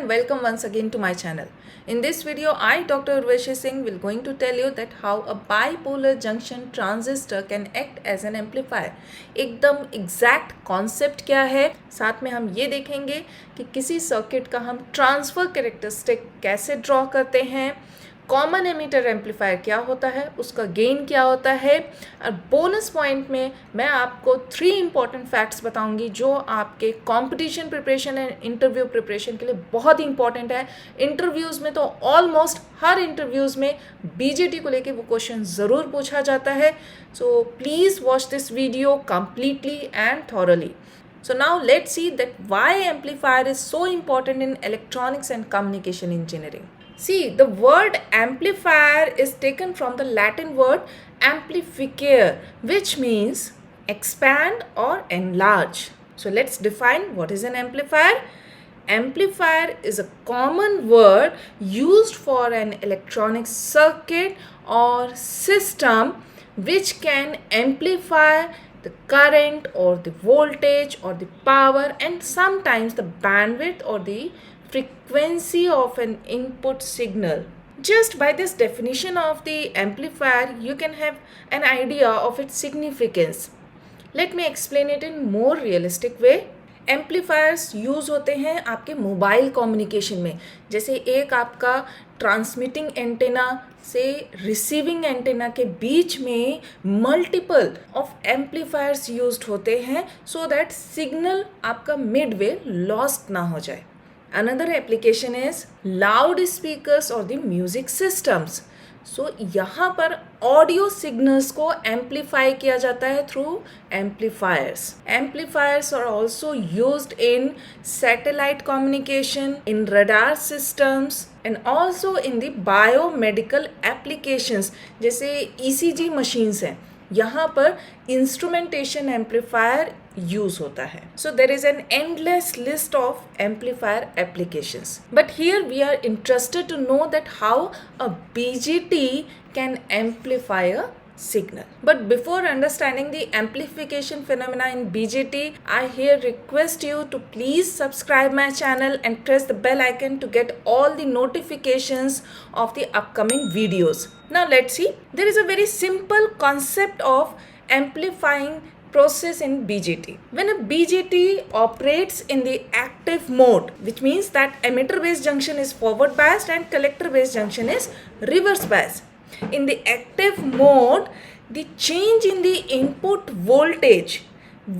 and welcome once again to my channel. In this video, I, Dr. Urvashi Singh, will going to tell you that how a bipolar junction transistor can act as an amplifier. एकदम exact concept क्या है, साथ में हम ये देखेंगे कि किसी सर्किट का हम ट्रांसफर कैरेक्टरिस्टिक कैसे ड्रॉ करते हैं, कॉमन एमिटर एम्पलीफायर क्या होता है, उसका गेन क्या होता है, और बोनस पॉइंट में मैं आपको 3 इंपॉर्टेंट फैक्ट्स बताऊंगी जो आपके competition preparation and interview preparation के लिए बहुत ही इंपॉर्टेंट है. इंटरव्यूज़ में तो ऑलमोस्ट हर इंटरव्यूज़ में बीजेटी को लेके वो क्वेश्चन ज़रूर पूछा जाता है. So please watch this video completely and thoroughly. So now let's see that why amplifier is so important in electronics and communication engineering. See, the word amplifier is taken from the Latin word amplificare, which means expand or enlarge. So let's define what is an amplifier. Amplifier is a common word used for an electronic circuit or system which can amplify the current or the voltage or the power and sometimes the bandwidth or the frequency of an input signal. Just by this definition of the amplifier, you can have an idea of its significance. Let me explain it in more realistic way. Amplifiers use होते हैं आपके mobile communication में. जैसे एक आपका transmitting antenna से receiving antenna के बीच में मल्टीपल ऑफ एम्पलीफायर्स यूज्ड होते हैं सो दैट सिग्नल आपका मिडवे लॉस्ट ना हो जाए. Another application is loud speakers और द म्यूजिक सिस्टम्स. सो यहाँ पर ऑडियो सिग्नल्स को एम्पलीफाई किया जाता है through amplifiers. Amplifiers are also used in satellite communication, in radar systems and also in the biomedical applications. जैसे ECG मशीन्स हैं, यहाँ पर इंस्ट्रूमेंटेशन एम्पलीफायर यूज होता है. So there is an endless list of amplifier applications, but here we are interested to know that how a BJT can amplify a signal. But before understanding the amplification phenomena in BJT, I here request you to please subscribe my channel and press the bell icon to get all the notifications of the upcoming videos. Now let's see. There is a very simple concept of amplifying process in BJT. When a BJT operates in the active mode, which means that emitter based junction is forward biased and collector based junction is reverse biased. In the active mode, the change in the input voltage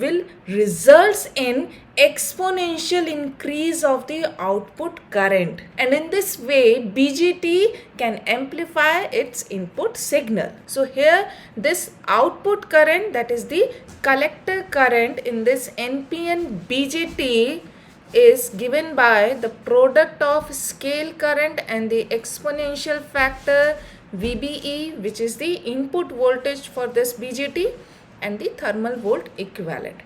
will results in exponential increase of the output current, and in this way BJT can amplify its input signal. So here this output current, that is the collector current in this NPN BJT, is given by the product of scale current and the exponential factor VBE, which is the input voltage for this BJT, and the thermal volt equivalent.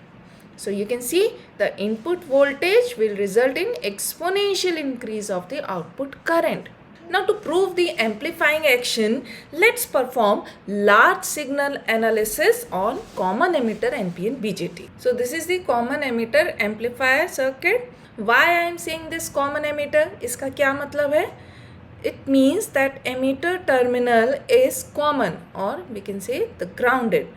So you can see the input voltage will result in exponential increase of the output current. Now to prove the amplifying action, let's perform large signal analysis on common emitter NPN BJT. So this is the common emitter amplifier circuit. Why I am saying this common emitter? इसका क्या मतलब है? It means that emitter terminal is common, or we can say the grounded.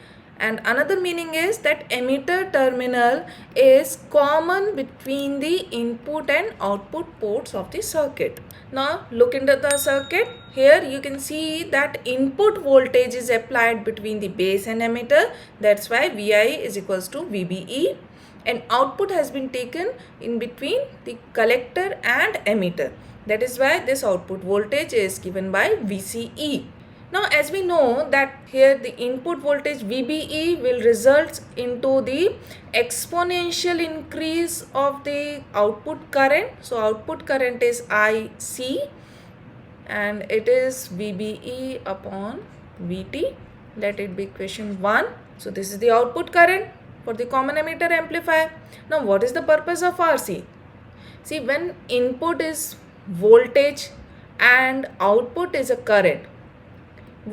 And another meaning is that emitter terminal is common between the input and output ports of the circuit. Now look into the circuit. Here you can see that input voltage is applied between the base and emitter. That's why VI is equals to VBE. And output has been taken in between the collector and emitter. That is why this output voltage is given by VCE. Now as we know that here the input voltage VBE will result into the exponential increase of the output current. So output current is IC and it is VBE upon VT. Let it be equation 1. So this is the output current for the common emitter amplifier. Now what is the purpose of RC? See, when input is voltage and output is a current,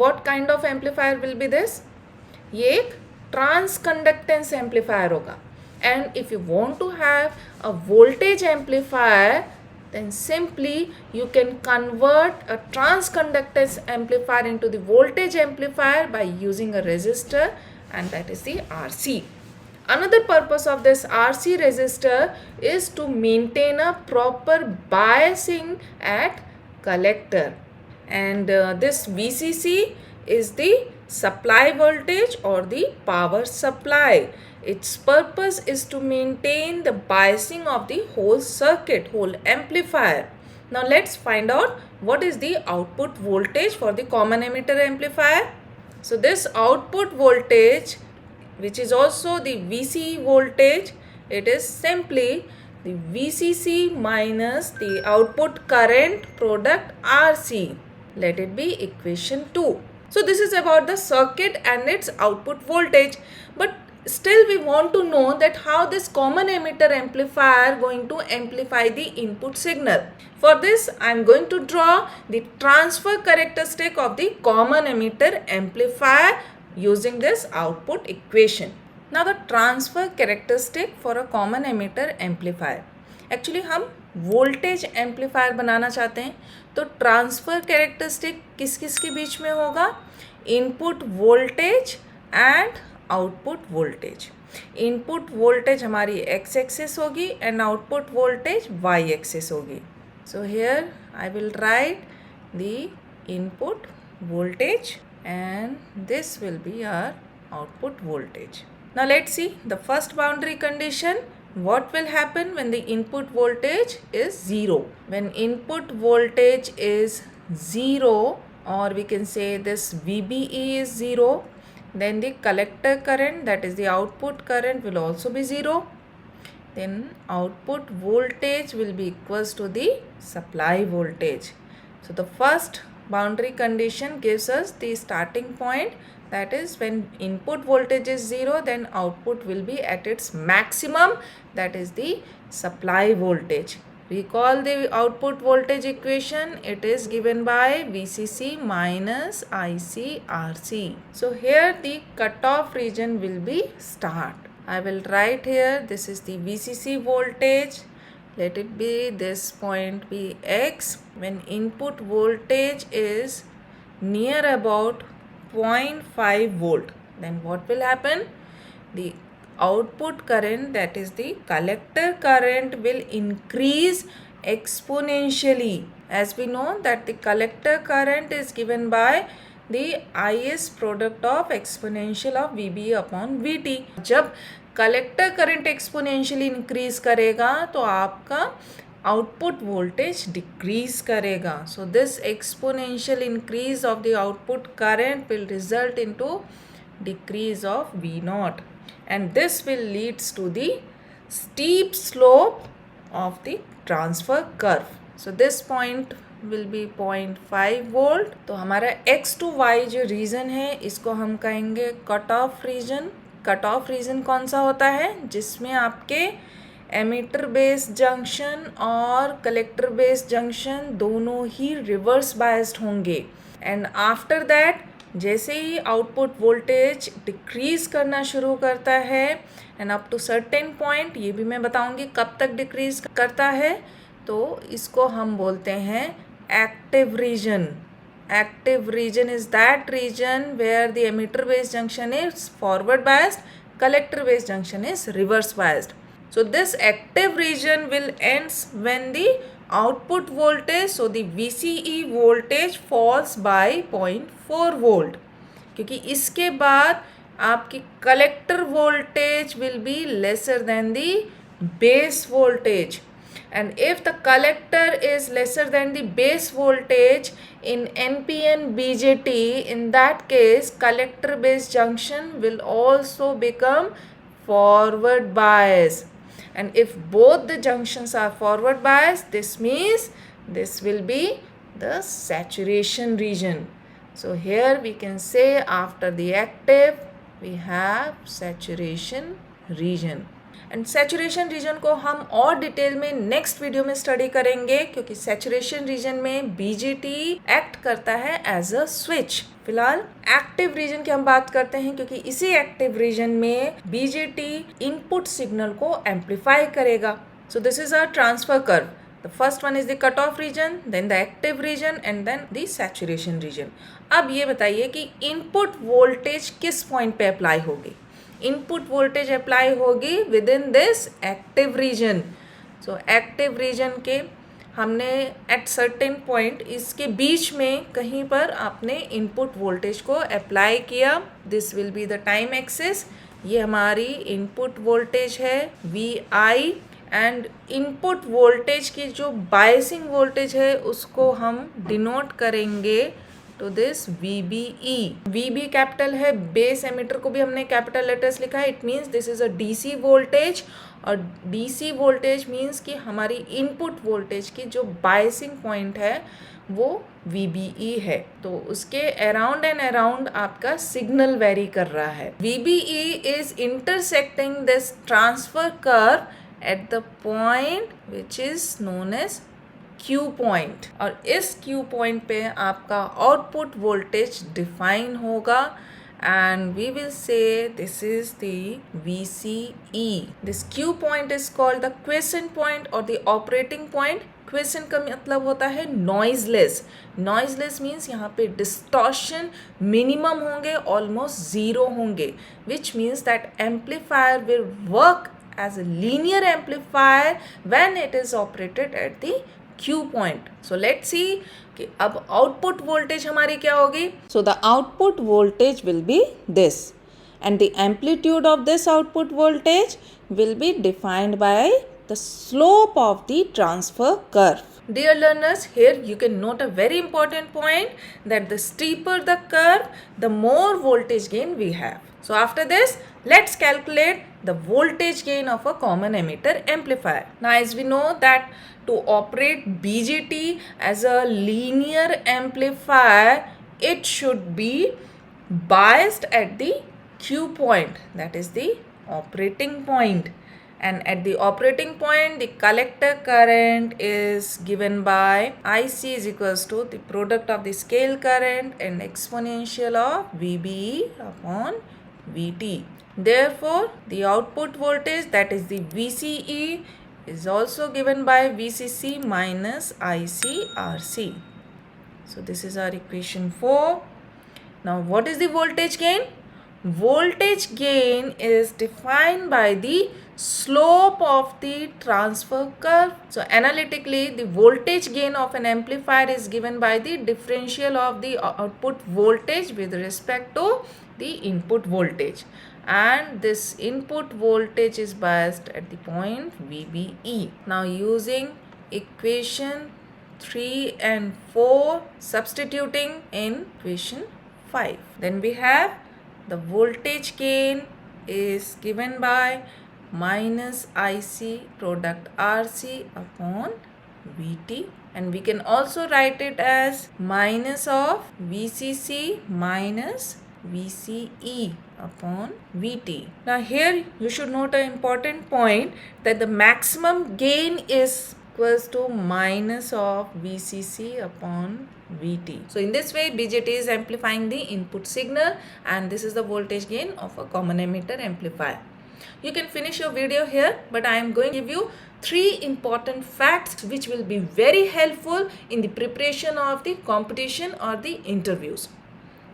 what kind of amplifier will be this? ये एक transconductance amplifier होगा. And if you want to have a voltage amplifier, then simply you can convert a transconductance amplifier into the voltage amplifier by using a resistor, and that is the RC. Another purpose of this RC resistor is to maintain a proper biasing at collector, and this VCC is the supply voltage or the power supply. Its purpose is to maintain the biasing of the whole circuit, whole amplifier. Now let's find out what is the output voltage for the common emitter amplifier. So this output voltage, which is also the VCE voltage, it is simply the VCC minus the output current product RC. Let it be equation 2. So this is about the circuit and its output voltage, but still we want to know that how this common emitter amplifier going to amplify the input signal. For this I am going to draw the transfer characteristic of the common emitter amplifier using this output equation. Now the transfer characteristic for a common emitter amplifier, actually हम voltage amplifier बनाना चाहते हैं, तो transfer characteristic किस किस के बीच में होगा, input voltage and output voltage. Input voltage हमारी एक्स एक्सिस होगी and output voltage Y axis होगी. So here I will write the input voltage and this will be our output voltage. Now let's see the first boundary condition. What will happen when the input voltage is 0? When input voltage is 0, or we can say this VBE is 0, then the collector current, that is the output current, will also be 0. Then output voltage will be equals to the supply voltage. So the first boundary condition gives us the starting point, that is when input voltage is 0, then output will be at its maximum, that is the supply voltage. Recall the output voltage equation, it is given by VCC minus ICRC. So here the cutoff region will be start. I will write here, this is the VCC voltage. Let it be, this point be X. When input voltage is near about 0.5 volt, then what will happen? The output current, that is the collector current, will increase exponentially. As we know that the collector current is given by the IS product of exponential of VB upon VT. जब collector current exponentially increase करेगा तो आपका output voltage decrease करेगा. So this exponential increase of the output current will result into decrease of V naught, and this will leads to the steep slope of the transfer curve. So this point will be 0.5 volt. तो हमारा X to Y जो region है इसको हम कहेंगे cut off region. Cut off region कौन सा होता है, जिसमें आपके एमिटर बेस जंक्शन और कलेक्टर बेस जंक्शन दोनों ही रिवर्स बायस्ड होंगे. एंड आफ्टर दैट जैसे ही आउटपुट वोल्टेज डिक्रीज करना शुरू करता है and up to certain point, ये भी मैं बताऊंगी कब तक डिक्रीज करता है, तो इसको हम बोलते हैं active region. Active region is that region where the emitter base junction is forward biased, collector base junction is reverse biased. So this active region will ends when the output voltage, so the VCE voltage falls by 0.4 volt. क्योंकि इसके बाद आपकी collector voltage will be lesser than the base voltage. And if the collector is lesser than the base voltage in NPN BJT, in that case collector base junction will also become forward bias. And if both the junctions are forward bias, this means this will be the saturation region. So here we can say after the active we have saturation region. And saturation region को हम और detail में next video में study करेंगे, क्योंकि saturation region में BJT act करता है एज अ स्विच. फिलहाल एक्टिव रीजन की हम बात करते हैं, क्योंकि इसी एक्टिव रीजन में बीजेटी इनपुट सिग्नल को एम्पलीफाई करेगा. So this is a transfer curve. The first one is the cutoff region, then the active region and then the saturation region. अब ये बताइए कि इनपुट वोल्टेज किस पॉइंट पे apply होगी. इनपुट वोल्टेज अप्लाई होगी with in this active region. So active region के हमने एट सर्टेन पॉइंट इसके बीच में कहीं पर आपने इनपुट वोल्टेज को अप्लाई किया. This will be the time axis. ये हमारी इनपुट वोल्टेज है VI एंड इनपुट वोल्टेज की जो बायसिंग वोल्टेज है उसको हम डिनोट करेंगे to this VBE. VB capital है, बेस एमीटर को भी हमने कैपिटल लेटर्स लिखा है. It means this is a DC voltage और DC वोल्टेज मीन्स कि हमारी इनपुट वोल्टेज की जो बायसिंग पॉइंट है वो VBE है. तो उसके अराउंड एंड अराउंड आपका सिग्नल वेरी कर रहा है. VBE is intersecting this transfer curve at the point which is known as Q point. और इस Q point पे आपका आउटपुट वोल्टेज डिफाइन होगा and we will say this is the VCE. This Q point is called the quiescent point or the operating point. Question का मतलब होता है noiseless. Noiseless means यहाँ पे डिस्टॉर्शन मिनिमम होंगे, ऑलमोस्ट ज़ीरो होंगे, which means that amplifier will work as a linear amplifier when it is operated at the Q point. So let's see कि अब output voltage हमारी क्या होगी. So the output voltage will be this and the amplitude of this output voltage will be defined by the slope of the transfer curve. Dear learners, here you can note a very important point that the steeper the curve, the more voltage gain we have. So after this, let's calculate the voltage gain of a common emitter amplifier. Now as we know that to operate BJT as a linear amplifier, it should be biased at the Q point, that is the operating point. And at the operating point, the collector current is given by IC is equals to the product of the scale current and exponential of VBE upon VT. Therefore, the output voltage, that is the VCE, is also given by VCC minus ICRC. So this is our equation 4. Now what is the voltage gain? Voltage gain is defined by the slope of the transfer curve. So analytically, the voltage gain of an amplifier is given by the differential of the output voltage with respect to the input voltage, and this input voltage is biased at the point VBE. Now using equation 3 and 4, substituting in equation 5, then we have the voltage gain is given by minus IC product RC upon VT, and we can also write it as minus of VCC minus VCE upon VT. Now here you should note an important point that the maximum gain is equals to minus of VCC upon VT. So in this way BJT is amplifying the input signal, and this is the voltage gain of a common emitter amplifier. You can finish your video here, but I am going to give you 3 important facts which will be very helpful in the preparation of the competition or the interviews.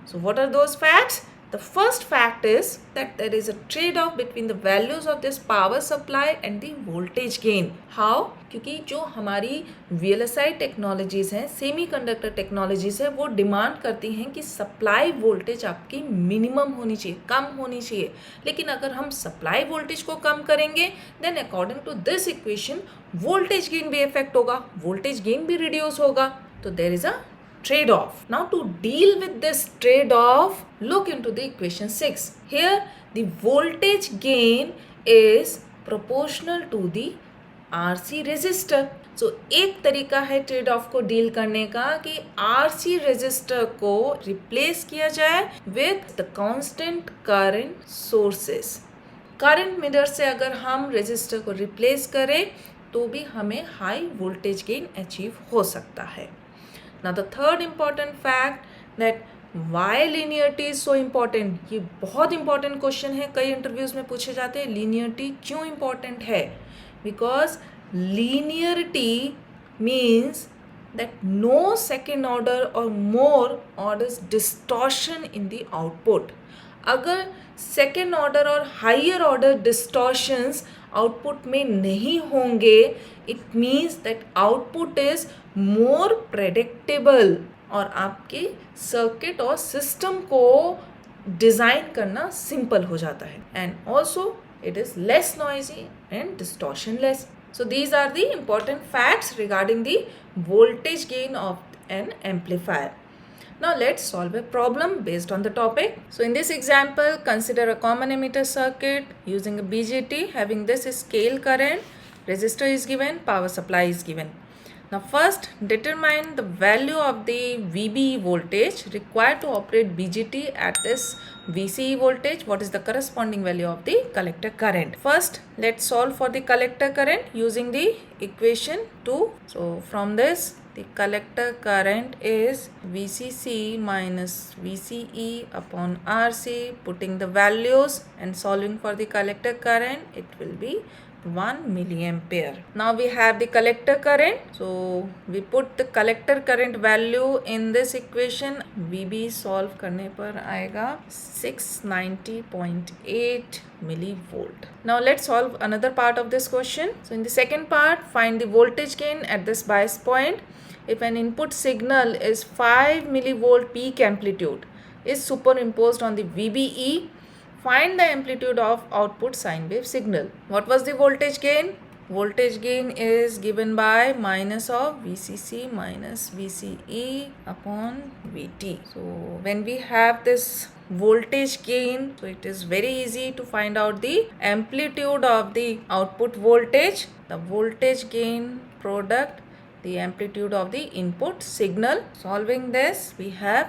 So what are those facts? The first fact is that there is a trade-off between the values of this power supply and the voltage gain. How? क्योंकि जो हमारी VLSI technologies हैं, semi conductor technologies है, वो demand करती हैं कि supply voltage आपकी मिनिमम होनी चाहिए, कम होनी चाहिए. लेकिन अगर हम सप्लाई वोल्टेज को कम करेंगे, then according to this equation voltage gain भी इफेक्ट होगा, वोल्टेज गेन भी रिड्यूस होगा. तो there is a trade-off. Now to deal with this trade-off, look into the equation 6. Here the voltage gain is proportional to the RC resistor. So एक तरीका है trade off को deal करने का कि RC रेजिस्टर को रिप्लेस किया जाए with the constant current sources. Current meter से अगर हम रेजिस्टर को रिप्लेस करें तो भी हमें हाई वोल्टेज गेन अचीव हो सकता है. Now the third important fact that why linearity is so important, ये बहुत important question है, कई इंटरव्यूज में पूछे जाते हैं linearity क्यों important है. Because linearity means that no second order or more orders distortion in the output. अगर सेकेंड ऑर्डर और हायर ऑर्डर डिस्टॉर्शंस आउटपुट में नहीं होंगे, it means that output is more predictable और आपके सर्किट और सिस्टम को डिज़ाइन करना सिंपल हो जाता है. And also it is less noisy and distortion less. So these are the important facts regarding the voltage gain of an amplifier. Now let's solve a problem based on the topic. So in this example, consider a common emitter circuit using a BJT having this scale current, resistor is given, power supply is given. Now first determine the value of the VBE voltage required to operate BJT at this VCE voltage. What is the corresponding value of the collector current? First let's solve for the collector current using the equation 2. So from this the collector current is VCC minus VCE upon RC. Putting the values and solving for the collector current, it will be 1 milliampere. Now we have the collector current, so we put the collector current value in this equation. VB solve करने पर आएगा 690.8 millivolt. Now let's solve another part of this question. So in the second part, find the voltage gain at this bias point. If an input signal is 5 millivolt peak amplitude is superimposed on the VBE, find the amplitude of output sine wave signal. What was the voltage gain? Voltage gain is given by minus of VCC minus VCE upon VT. So when we have this voltage gain, so it is very easy to find out the amplitude of the output voltage, the voltage gain product, the amplitude of the input signal. Solving this, we have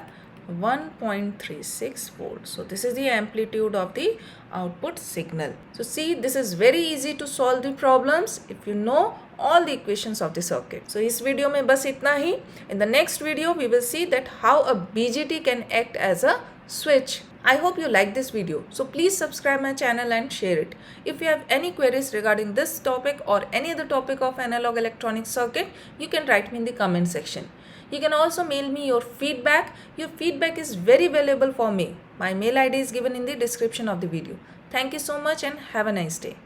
1.36 volts. So this is the amplitude of the output signal. So see, this is very easy to solve the problems if you know all the equations of the circuit. So इस video में बस इतना ही. In the next video we will see that how a BJT can act as a switch. I hope you like this video. So please subscribe my channel and share it. If you have any queries regarding this topic or any other topic of analog electronic circuit, you can write me in the comment section. You can also mail me your feedback. Your feedback is very valuable for me. My mail ID is given in the description of the video. Thank you so much and have a nice day.